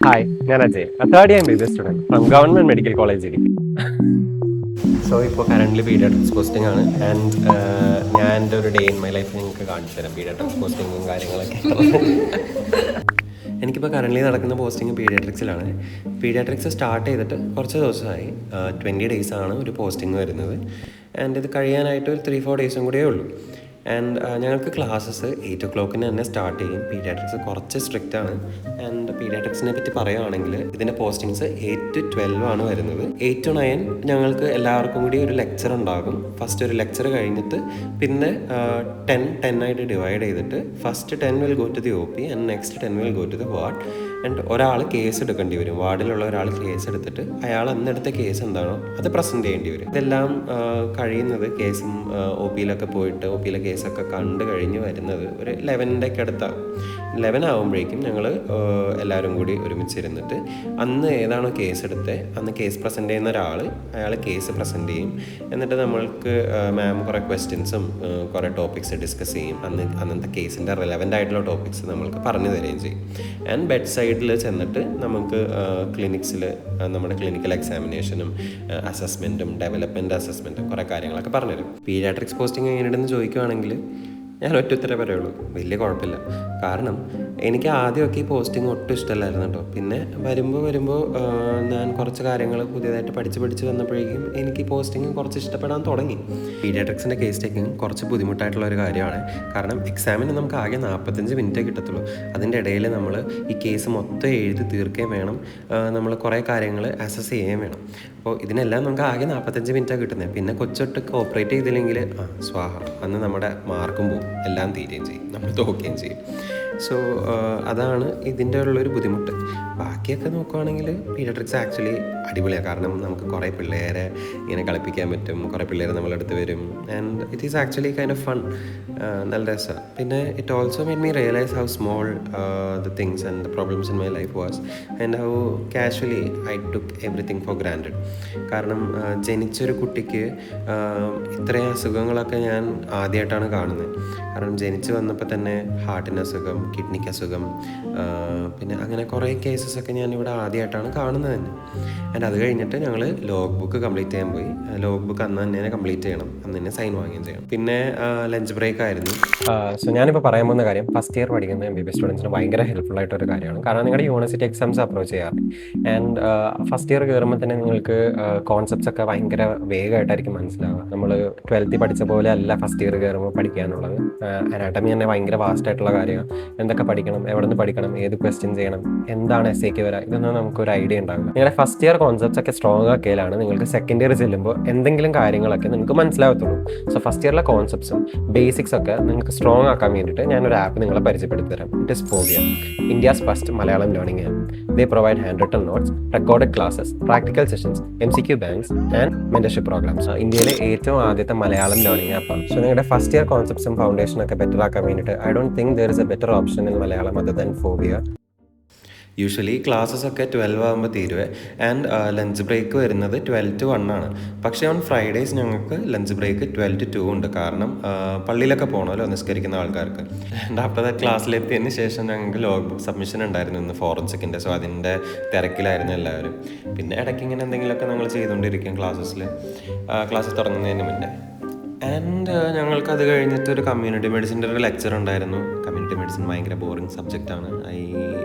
Hi, ഞാൻ Ajay. Third year B student from government medical college Idukki. So ഇപ്പോൾ current paediatrics posting ആണ്. And ഞാൻ എൻ്റെ ഒരു ഡേ ഇൻ മൈ ലൈഫ് നിങ്ങൾക്ക് കാണിച്ചു തരാം, പീഡിയാട്രിക്സ് പോസ്റ്റിങ്ങും കാര്യങ്ങളൊക്കെ. എനിക്കിപ്പോൾ കറൻ്റ് നടക്കുന്ന പോസ്റ്റിംഗ് പീഡിയാട്രിക്സിലാണ്. പീഡിയാട്രിക്സ് സ്റ്റാർട്ട് ചെയ്തിട്ട് കുറച്ച് ദിവസമായി. 20 days ആണ് ഒരു പോസ്റ്റിംഗ് വരുന്നത്. ആൻഡ് ഇത് കഴിയാനായിട്ട് ഒരു 3-4 ഡേയ്സും കൂടിയേ ഉള്ളൂ. ആൻഡ് ഞങ്ങൾക്ക് ക്ലാസ്സസ് 8 o'clock തന്നെ സ്റ്റാർട്ട് ചെയ്യും. പീഡിയാട്രിക്സ് കുറച്ച് സ്ട്രിക്റ്റ് ആണ്. ആൻഡ് പീഡിയാട്രിക്സിനെ പറ്റി പറയുകയാണെങ്കിൽ ഇതിൻ്റെ പോസ്റ്റിങ്സ് 8 to 12 ആണ് വരുന്നത്. 8 to 9 ഞങ്ങൾക്ക് എല്ലാവർക്കും കൂടി ഒരു ലെക്ചർ ഉണ്ടാകും. ഫസ്റ്റ് ഒരു ലെക്ചർ കഴിഞ്ഞിട്ട് പിന്നെ 10 ആയിട്ട് ഡിവൈഡ് ചെയ്തിട്ട് first 10 will go to the OP and next 10 will go to the ward. And ഒരാൾ കേസ് എടുക്കേണ്ടി വരും. വാർഡിലുള്ള ഒരാൾ കേസ് എടുത്തിട്ട് അയാൾ അന്നെടുത്ത കേസ് എന്താണോ അത് പ്രസൻറ്റ് ചെയ്യേണ്ടി വരും. ഇതെല്ലാം കഴിയുന്നത് കേസും OPയിലൊക്കെ പോയിട്ട് OPയിലെ കേസൊക്കെ കണ്ടു കഴിഞ്ഞ് വരുന്നത് ഒരു 11 അടുത്താണ്. 11 ആകുമ്പോഴേക്കും ഞങ്ങൾ എല്ലാവരും കൂടി ഒരുമിച്ചിരുന്നിട്ട് അന്ന് ഏതാണോ കേസ് എടുത്തത് അന്ന് കേസ് പ്രസൻറ്റ് ചെയ്യുന്ന ഒരാൾ അയാൾ കേസ് പ്രസൻറ്റ് ചെയ്യും. എന്നിട്ട് നമ്മൾക്ക് മാം കുറേ ക്വസ്റ്റ്യൻസും കുറേ ടോപ്പിക്സ് ഡിസ്കസ് ചെയ്യും. അന്നത്തെ കേസിൻ്റെ റിലവൻ്റ് ആയിട്ടുള്ള ടോപ്പിക്സ് നമ്മൾക്ക് പറഞ്ഞു തരികയും ചെയ്യും. ആൻഡ് ബെഡ് സൈഡിൽ ചെന്നിട്ട് നമുക്ക് ക്ലിനിക്സിൽ നമ്മുടെ ക്ലിനിക്കൽ എക്സാമിനേഷനും അസസ്മെൻറ്റും ഡെവലപ്മെൻറ്റ് അസസ്മെൻറ്റും കുറേ കാര്യങ്ങളൊക്കെ പറഞ്ഞുതരും. പീഡിയാട്രിക്സ് പോസ്റ്റിംഗ് എങ്ങനെയുണ്ടെന്ന് ചോദിക്കുകയാണെങ്കിൽ ഞാൻ ഒറ്റ ഉത്തരവേ പറയുള്ളൂ, വലിയ കുഴപ്പമില്ല. കാരണം എനിക്ക് ആദ്യമൊക്കെ ഈ പോസ്റ്റിംഗ് ഒട്ടും ഇഷ്ടമല്ലായിരുന്നു കേട്ടോ. പിന്നെ വരുമ്പോൾ ഞാൻ കുറച്ച് കാര്യങ്ങൾ പുതിയതായിട്ട് പഠിച്ച് വന്നപ്പോഴേക്കും എനിക്ക് ഈ പോസ്റ്റിംഗ് കുറച്ച് ഇഷ്ടപ്പെടാൻ തുടങ്ങി. പീഡിയാട്രിക്സിൻ്റെ കേസ് ടേക്കിംഗ് കുറച്ച് ബുദ്ധിമുട്ടായിട്ടുള്ള ഒരു കാര്യമാണ്. കാരണം എക്സാമിന് നമുക്ക് ആകെ 45 മിനിറ്റേ കിട്ടത്തുള്ളൂ. അതിൻ്റെ ഇടയിൽ നമ്മൾ ഈ കേസ് മൊത്തം എഴുതി തീർക്കുകയും വേണം, നമ്മൾ കുറേ കാര്യങ്ങൾ അസസ് ചെയ്യുകയും വേണം. അപ്പോൾ ഇതിനെല്ലാം നമുക്ക് ആകെ 45 മിനിറ്റാണ് കിട്ടുന്നത്. പിന്നെ കൊച്ചൊട്ട് കോപ്പറേറ്റ് ചെയ്തില്ലെങ്കിൽ സ്വാഹ, അന്ന് നമ്മുടെ മാർക്കും പോകും, എല്ലാം തീരുകയും ചെയ്യും, നമ്മൾ തോക്കുകയും ചെയ്യും. സോ അതാണ് ഇതിൻ്റെ ഉള്ളൊരു ബുദ്ധിമുട്ട്. ബാക്കിയൊക്കെ നോക്കുവാണെങ്കിൽ പീഡിയാട്രിക്സ് ആക്ച്വലി അടിപൊളിയാണ്. കാരണം നമുക്ക് കുറേ പിള്ളേരെ ഇങ്ങനെ കളിപ്പിക്കാൻ പറ്റും, കുറേ പിള്ളേർ നമ്മളടുത്ത് വരും. And it is actually kind of fun. നല്ല രസമാണ്. പിന്നെ it also made me realise how small the things and the problems in my life was and how casually I took everything for granted. കാരണം ജനിച്ചൊരു കുട്ടിക്ക് ഇത്രയും അസുഖങ്ങളൊക്കെ ഞാൻ ആദ്യമായിട്ടാണ് കാണുന്നത്. കാരണം ജനിച്ച് വന്നപ്പോൾ തന്നെ ഹാർട്ടിന് അസുഖം, കിഡ്നിക്ക് അസുഖം, പിന്നെ അങ്ങനെ കുറേ കേസസൊക്കെ ഞാനിവിടെ ആദ്യമായിട്ടാണ് കാണുന്നത് തന്നെ. ആൻഡ് അത് കഴിഞ്ഞിട്ട് ഞങ്ങൾ ലോഗ് ബുക്ക് കംപ്ലീറ്റ് ചെയ്യാൻ പോയി. ലോഗ് ബുക്ക് അന്ന് തന്നെ കംപ്ലീറ്റ് ചെയ്യണം, അന്ന് തന്നെ സൈൻ വാങ്ങുകയും ചെയ്യണം. പിന്നെ ലഞ്ച് ബ്രേക്ക് ആയിരുന്നു. സോ ഞാനിപ്പോൾ പറയാൻ പോകുന്ന കാര്യം ഫസ്റ്റ് ഇയർ പഠിക്കുന്ന MBBS സ്റ്റുഡൻസിന് ഭയങ്കര ഹെൽപ്ഫുൾ ആയിട്ടൊരു കാര്യമാണ്. കാരണം നിങ്ങളുടെ യൂണിവേഴ്സിറ്റി എക്സാംസ് അപ്രോച്ച് ചെയ്യാറ്. ആൻഡ് ഫസ്റ്റ് ഇയർ കയറുമ്പോൾ തന്നെ നിങ്ങൾക്ക് കോൺസെപ്റ്റ്സ് ഒക്കെ ഭയങ്കര വേഗമായിട്ടായിരിക്കും മനസ്സിലാവുക. നമ്മൾ 12th പഠിച്ച പോലെ അല്ല ഫസ്റ്റ് ഇയർ കയറുമ്പോൾ പഠിക്കാനുള്ളത്. അനാട്ടമി തന്നെ ഭയങ്കര വാസ്റ്റ് ആയിട്ടുള്ള കാര്യമാണ്. എന്തൊക്കെ പഠിക്കണം, എവിടെ നിന്ന് പഠിക്കണം, ഏത് ക്വസ്റ്റ്യൻ ചെയ്യണം, എന്താണ് എസ്സേക്ക് വരിക, ഇതൊന്നും നമുക്കൊരു ഐഡിയ ഉണ്ടാവില്ല. നിങ്ങളുടെ ഫസ്റ്റ് ഇയർ കോൺസെപ്റ്റ്സ് ഒക്കെ സ്ട്രോങ് ആക്കിയാലാണ് നിങ്ങൾക്ക് സെക്കൻഡ് ഇയർ ചെല്ലുമ്പോൾ എന്തെങ്കിലും കാര്യങ്ങളൊക്കെ നിങ്ങൾക്ക് മനസ്സിലാവത്തുള്ളൂ. സോ ഫസ്റ്റ് ഇയറിലെ കോൺസെപ്റ്റ്സും ബേസിക്സ് ഒക്കെ നിങ്ങൾക്ക് സ്ട്രോങ് ആക്കാൻ വേണ്ടിയിട്ട് ഞാനൊരു ആപ്പ് നിങ്ങളെ പരിചയപ്പെടുത്തി തരാം. It is Fovia, India's first Malayalam learning app. They provide hand written notes, recorded classes, practical sessions, MCQ banks and mentorship programmes. ഇന്ത്യയിലെ ഏറ്റവും ആദ്യത്തെ മലയാളം ലേണിംഗ് ആപ്പാണ്. സോ നിങ്ങളുടെ ഫസ്റ്റ് ഇയർ കോൺസെപ്റ്റ്സും ഫൗണ്ടേഷനും ഒക്കെ ബെറ്റർ ആക്കാൻ വേണ്ടിയിട്ട് I don't think there is a better option in Malayalam other than Fovia. Usually ക്ലാസ്സസൊക്കെ 12 ആകുമ്പോൾ തീരുവേ. ആൻഡ് ലഞ്ച് ബ്രേക്ക് വരുന്നത് 12 to 1 ആണ്. പക്ഷേ ഓൺ ഫ്രൈഡേയ്സ് ഞങ്ങൾക്ക് ലഞ്ച് ബ്രേക്ക് 12 to 2 ഉണ്ട്. കാരണം പള്ളിയിലൊക്കെ പോകണമല്ലോ നിസ്കരിക്കുന്ന ആൾക്കാർക്ക്. ആൻഡ് ആഫ്റ്റർ ദാറ്റ് ക്ലാസ്സിലെത്തിയതിന് ശേഷം ഞങ്ങൾക്ക് ലോഗ് ബുക്ക് സബ്മിഷൻ ഉണ്ടായിരുന്നു ഇന്ന് ഫോറൻസിക്കിൻ്റെ. സോ അതിൻ്റെ തിരക്കിലായിരുന്നു എല്ലാവരും. പിന്നെ ഇടയ്ക്ക് ഇങ്ങനെ എന്തെങ്കിലുമൊക്കെ ഞങ്ങൾ ചെയ്തുകൊണ്ടിരിക്കും ക്ലാസ് തുടങ്ങുന്നതിന് മുന്നേ. ആൻഡ് ഞങ്ങൾക്ക് അത് കഴിഞ്ഞിട്ട് ഒരു കമ്മ്യൂണിറ്റി മെഡിസിൻ്റെ ഒരു ലെക്ചർ ഉണ്ടായിരുന്നു. കമ്മ്യൂണിറ്റി മെഡിസിൻ ഭയങ്കര ബോറിങ് സബ്ജക്റ്റാണ്. I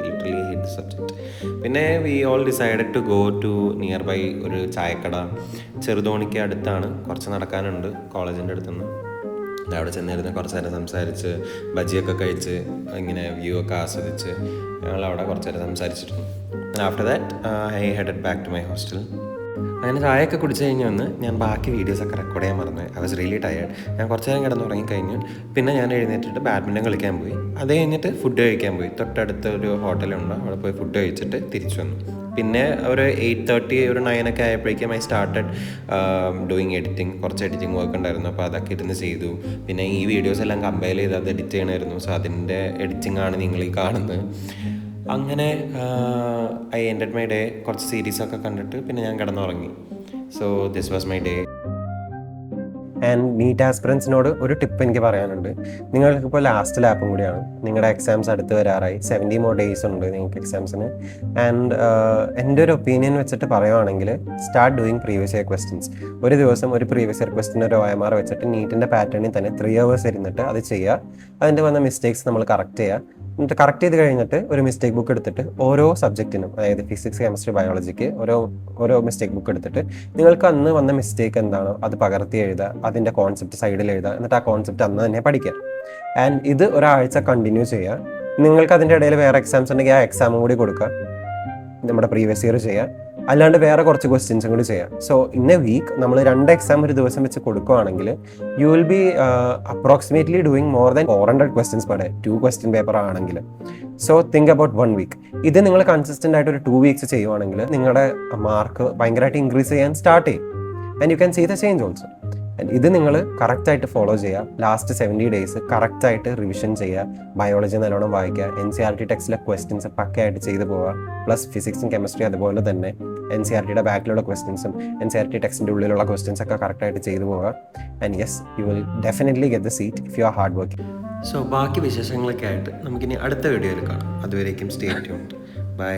literally hate the subject. പിന്നെ we all decided to go to near by ഒരു ചായക്കട. ചെറുതോണിക്ക് അടുത്താണ്, കുറച്ച് നടക്കാനുണ്ട് കോളേജിൻ്റെ അടുത്തുനിന്ന്. അവിടെ ചെന്നിരുന്ന് കുറച്ച് നേരം സംസാരിച്ച് ബജിയൊക്കെ കഴിച്ച് ഇങ്ങനെ വ്യൂ ഒക്കെ ആസ്വദിച്ച് ഞങ്ങളവിടെ കുറച്ച് നേരം സംസാരിച്ചിരുന്നു. After that I headed back to my hostel. അങ്ങനെ ചായയൊക്കെ കുടിച്ച് കഴിഞ്ഞ് വന്ന് ഞാൻ ബാക്കി വീഡിയോസൊക്കെ റെക്കോർഡ് ചെയ്യാൻ മറന്നു. I was really tired. ഞാൻ കുറച്ച് നേരം കിടന്നുറങ്ങിക്കഴിഞ്ഞു. പിന്നെ ഞാൻ എഴുന്നേറ്റിട്ട് ബാഡ്മിൻ്റൺ കളിക്കാൻ പോയി. അത് കഴിഞ്ഞിട്ട് ഫുഡ് കഴിക്കാൻ പോയി. തൊട്ടടുത്ത് ഒരു ഹോട്ടലുണ്ട്, അവിടെ പോയി ഫുഡ് കഴിച്ചിട്ട് തിരിച്ചു വന്നു. പിന്നെ ഒരു 8:30 ഒരു 9 ഒക്കെ ആയപ്പോഴേക്കും ഐ സ്റ്റാർട്ടഡ് ഡൂയിങ് എഡിറ്റിംഗ്. കുറച്ച് എഡിറ്റിംഗ് വർക്ക് ഉണ്ടായിരുന്നു, അപ്പോൾ അതൊക്കെ ഇരുന്ന് ചെയ്തു. പിന്നെ ഈ വീഡിയോസ് എല്ലാം കമ്പൈൽ ചെയ്ത് അത് എഡിറ്റ് ചെയ്യണമായിരുന്നു. സോ അതിൻ്റെ എഡിറ്റിംഗ് ആണ് നിങ്ങൾ ഈ കാണുന്നത്. അങ്ങനെ ഐ എൻഡഡ് മൈ ഡേ. കുറച്ച് സീരീസൊക്കെ കണ്ടിട്ട് പിന്നെ ഞാൻ കിടന്നുറങ്ങി. So this was my day. And NEET ആസ്പിറൻസിനോട് ഒരു ടിപ്പ് എനിക്ക് പറയാനുണ്ട്. നിങ്ങൾക്കിപ്പോൾ ലാസ്റ്റ് ലാപ്പും കൂടിയാണ്, നിങ്ങളുടെ എക്സാംസ് അടുത്ത് വരാറായി, 70 more days ഉണ്ട് നിങ്ങൾക്ക് എക്സാംസിന്. ആൻഡ് എൻ്റെ ഒരു ഒപ്പീനിയൻ വെച്ചിട്ട് പറയുവാണെങ്കിൽ start doing previous year questions. ഒരു ദിവസം ഒരു പ്രീവിയസ് ഇയർ ക്വസ്റ്റ്യൻ ഒരു OMR വെച്ചിട്ട് നീറ്റിൻ്റെ പാറ്റേണിൽ തന്നെ 3 hours ഇരുന്നിട്ട് അത് ചെയ്യുക. അതിൻ്റെ വന്ന മിസ്റ്റേക്സ് നമ്മൾ കറക്റ്റ് ചെയ്യുക. എന്നിട്ട് കറക്റ്റ് ചെയ്ത് കഴിഞ്ഞിട്ട് ഒരു മിസ്റ്റേക്ക് ബുക്ക് എടുത്തിട്ട് ഓരോ സബ്ജക്റ്റിനും, അതായത് ഫിസിക്സ്, കെമിസ്ട്രി, ബയോളജിക്ക് ഓരോ മിസ്റ്റേക്ക് ബുക്ക് എടുത്തിട്ട് നിങ്ങൾക്ക് അന്ന് വന്ന മിസ്റ്റേക്ക് എന്താണോ അത് പകർത്തി എഴുതുക, അതിൻ്റെ കോൺസെപ്റ്റ് സൈഡിൽ എഴുതുക, എന്നിട്ട് ആ കോൺസെപ്റ്റ് അന്ന് തന്നെ പഠിക്കുക. ആൻഡ് ഇത് ഒരാഴ്ച കണ്ടിന്യൂ ചെയ്യുക. നിങ്ങൾക്ക് അതിൻ്റെ ഇടയിൽ വേറെ എക്സാംസ് ഉണ്ടെങ്കിൽ ആ എക്സാമും കൂടി കൊടുക്കുക, നമ്മുടെ പ്രീവിയസ് ഇയർ ചെയ്യുക, അല്ലാണ്ട് വേറെ കുറച്ച് ക്വസ്റ്റ്യൻസും കൂടി ചെയ്യാം. സോ ഇൻ എ വീക്ക് നമ്മൾ 2 എക്സാം ഒരു ദിവസം വെച്ച് കൊടുക്കുകയാണെങ്കിൽ you will be approximately doing more than 400 questions per day, 2 question paper ആണെങ്കിൽ. So think about 1 week. ഇത് നിങ്ങൾ കൺസിസ്റ്റൻ്റ് ആയിട്ട് ഒരു 2 weeks ചെയ്യുവാണെങ്കിൽ നിങ്ങളുടെ മാർക്ക് ഭയങ്കരമായിട്ട് ഇൻക്രീസ് ചെയ്യാൻ സ്റ്റാർട്ട് ചെയ്യും. And you can see the change also. ഇത് നിങ്ങൾ കറക്റ്റായിട്ട് ഫോളോ ചെയ്യുക. ലാസ്റ്റ് 70 days കറക്റ്റായിട്ട് റിവിഷൻ ചെയ്യുക, ബയോളജി നല്ലോണം വായിക്കുക, NCERT ടെക്സ്റ്റിലെ ക്വസ്റ്റ്യൻസ് പക്കയായിട്ട് ചെയ്തു പോവുക. പ്ലസ് ഫിസിക്സും കെമിസ്ട്രി അതുപോലെ തന്നെ NCERTയുടെ ബാക്കിലുള്ള ക്വസ്റ്റ്യൻസും NCERT ടെക്സ്റ്റിൻ്റെ ഉള്ളിലുള്ള ക്വസ്റ്റ്യൻസ് ഒക്കെ കറക്റ്റായിട്ട് ചെയ്തു പോവുക. And yes, you will definitely get the seat if you are hard working. So ബാക്കി വിശേഷങ്ങളൊക്കെ ആയിട്ട് നമുക്കിനി അടുത്ത വീഡിയോയിൽ കാണാം. അതുവരേക്കും സ്റ്റേ ട്യൂൺഡ്. ബൈ.